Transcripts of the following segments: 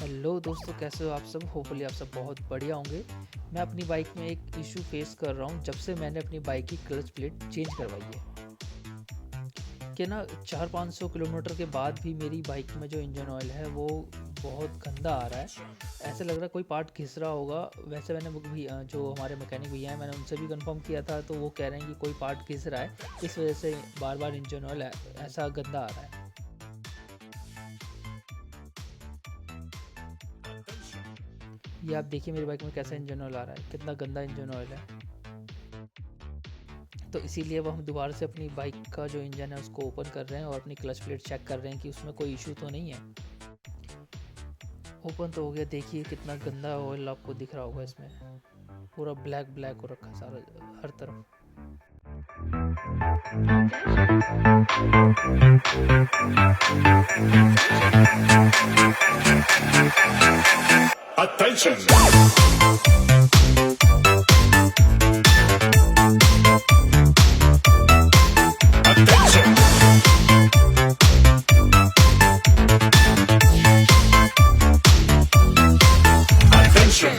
Hello दोस्तों, कैसे हो आप सब। होपफुली आप सब बहुत बढ़िया होंगे। मैं अपनी बाइक में एक इशू फेस कर रहा हूँ जब से मैंने अपनी बाइक की क्लच प्लेट चेंज करवाई है कि ना 400-500 किलोमीटर के बाद भी मेरी बाइक में जो इंजन ऑयल है वो बहुत गंदा आ रहा है। ऐसे लग रहा है कोई पार्ट घिस रहा होगा। वैसे मैंने भी जो हमारे मैकेनिक भैया हैं मैंने उनसे भी कंफर्म किया था, तो वो कह रहे हैं कि कोई पार्ट घिस रहा है, इस वजह से बार बार इंजन ऑयल ऐसा गंदा आ रहा है। ये आप देखिए मेरी बाइक में कैसा इंजन ऑयल आ रहा है, कितना गंदा इंजन ऑयल है। तो इसीलिए वो हम दोबारा से अपनी बाइक का जो इंजन है उसको ओपन कर रहे हैं और अपनी क्लच प्लेट चेक कर रहे हैं कि उसमें कोई इशू तो नहीं है। ओपन तो हो गया, देखिए कितना गंदा ऑयल आपको दिख रहा होगा। इसमें पूरा ब्लैक ब्लैक हो रखा सारा हर तरफ। Attention! Attention! Attention!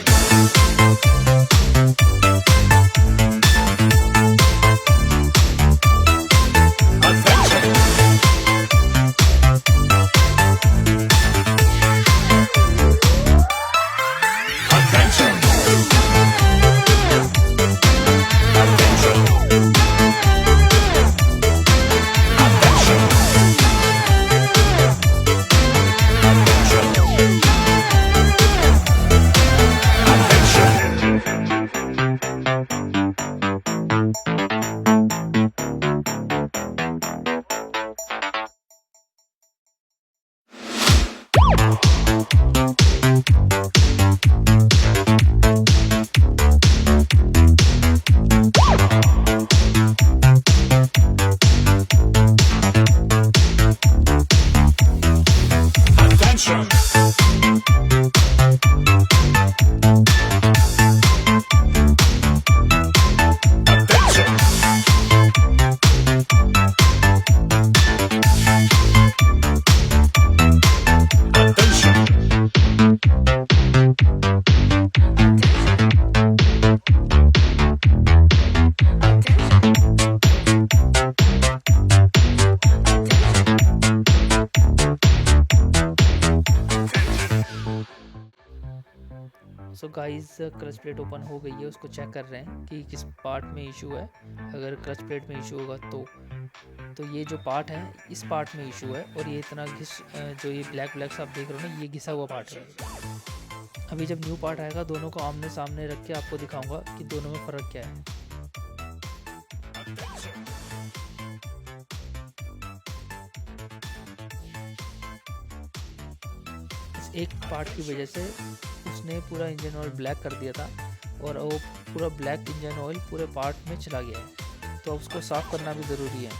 So guys, clutch plate open हो गई है, उसको चेक कर रहे हैं कि किस पार्ट में इशू है। अगर क्लच प्लेट में इशू होगा तो ये जो पार्ट है इस पार्ट में इशू है, और ये इतना जो ये ब्लैक ब्लैक सा आप देख रहे हो ना, ये घिसा हुआ पार्ट है। अभी जब न्यू पार्ट आएगा दोनों को आमने सामने रख के आपको दिखाऊंगा कि दोनों में फ़र्क क्या है। इस एक पार्ट की वजह से उसने पूरा इंजन ऑयल ब्लैक कर दिया था, और वो पूरा ब्लैक इंजन ऑयल पूरे पार्ट में चला गया है। तो अब उसको साफ़ करना भी ज़रूरी है।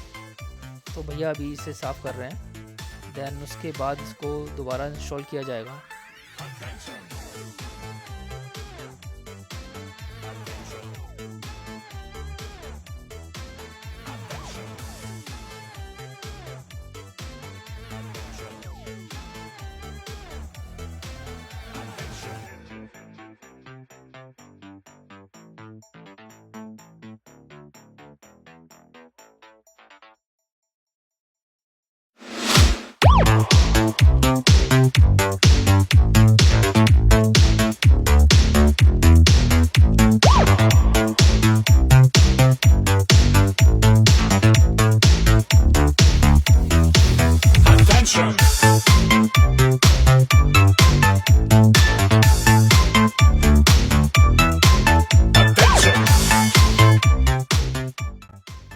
तो भैया अभी इसे साफ़ कर रहे हैं, देन उसके बाद इसको दोबारा इंस्टॉल किया जाएगा।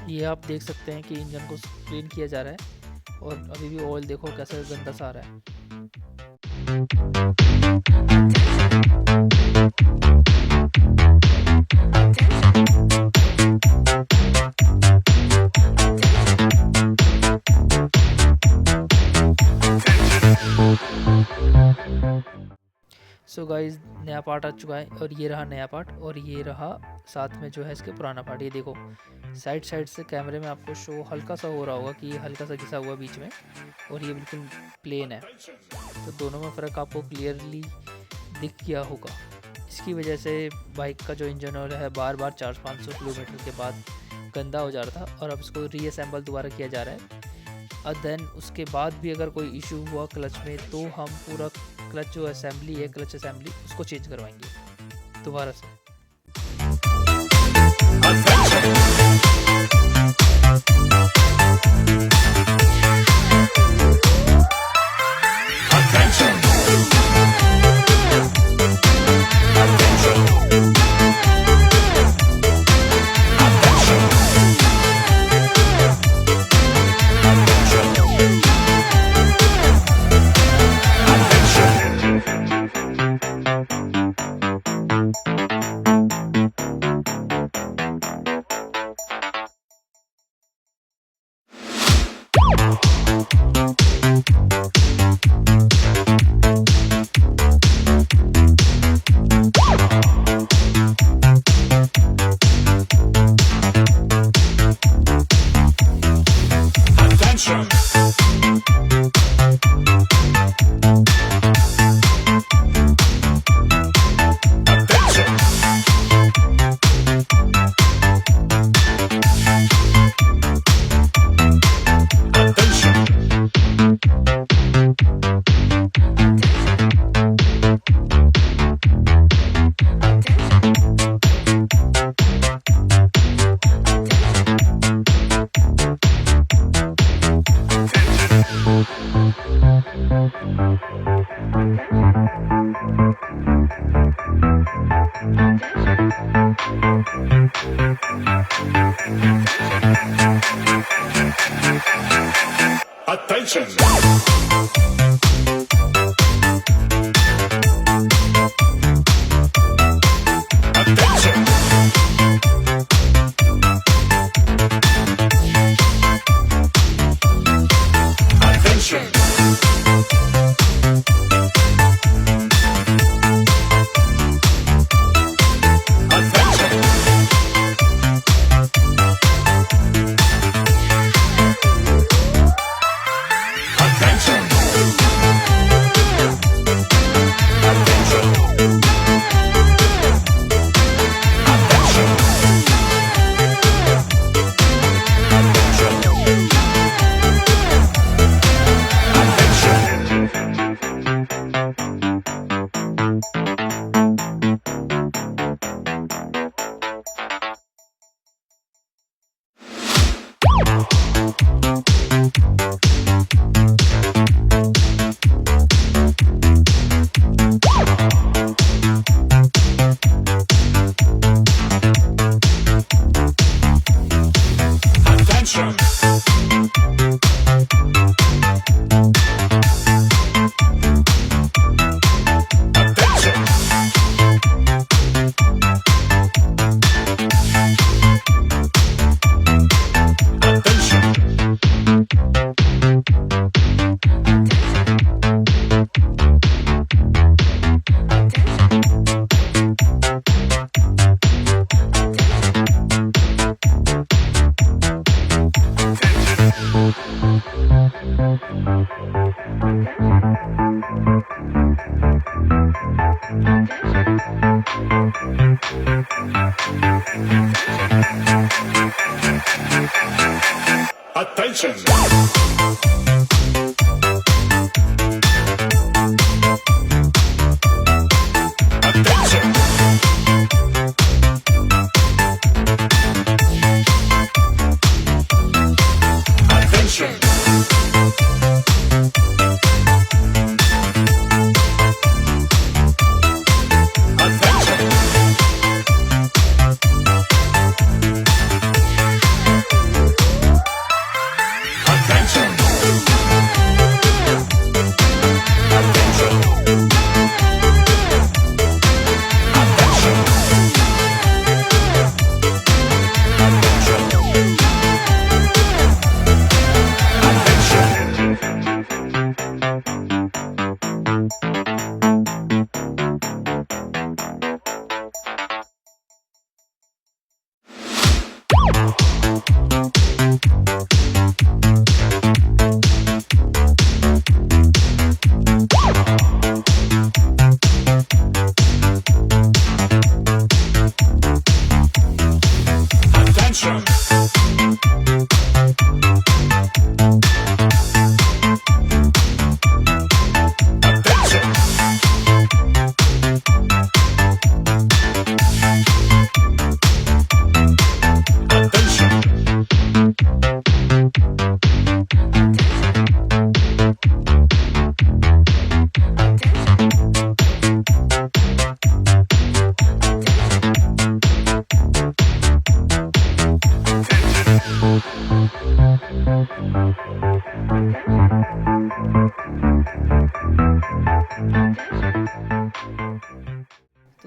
ये आप देख सकते हैं कि इंजन को क्लीन किया जा रहा है, और अभी भी ऑयल देखो कैसा गंदा सा आ रहा है। सो गाइस नया पार्ट आ चुका है और ये रहा नया पार्ट और ये रहा साथ में जो है इसके पुराना पार्ट। ये देखो साइड साइड से कैमरे में आपको शो हल्का सा हो रहा होगा कि ये हल्का सा घिसा हुआ बीच में और ये बिल्कुल प्लेन है, तो दोनों में फ़र्क आपको क्लियरली दिख गया होगा। इसकी वजह से बाइक का जो इंजन ऑयल है बार बार 400-500 किलोमीटर के बाद गंदा हो जा रहा था और अब इसको रीअसेंबल दोबारा किया जा रहा है। और देन उसके बाद भी अगर कोई इशू हुआ क्लच में तो हम पूरा क्लच जो असेंबली है, क्लच असेंबली उसको चेंज करवाएंगे दोबारा से। Attention!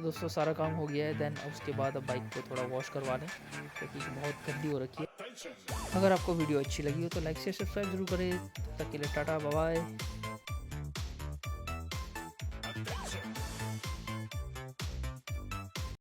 दोस्तों सारा काम हो गया है। देन उसके बाद अब बाइक को थोड़ा वॉश करवा लें क्योंकि बहुत गंदी हो रखी है। अगर आपको वीडियो अच्छी लगी हो तो लाइक से सब्सक्राइब जरूर करें। तब तक के लिए टाटा बाय बाय।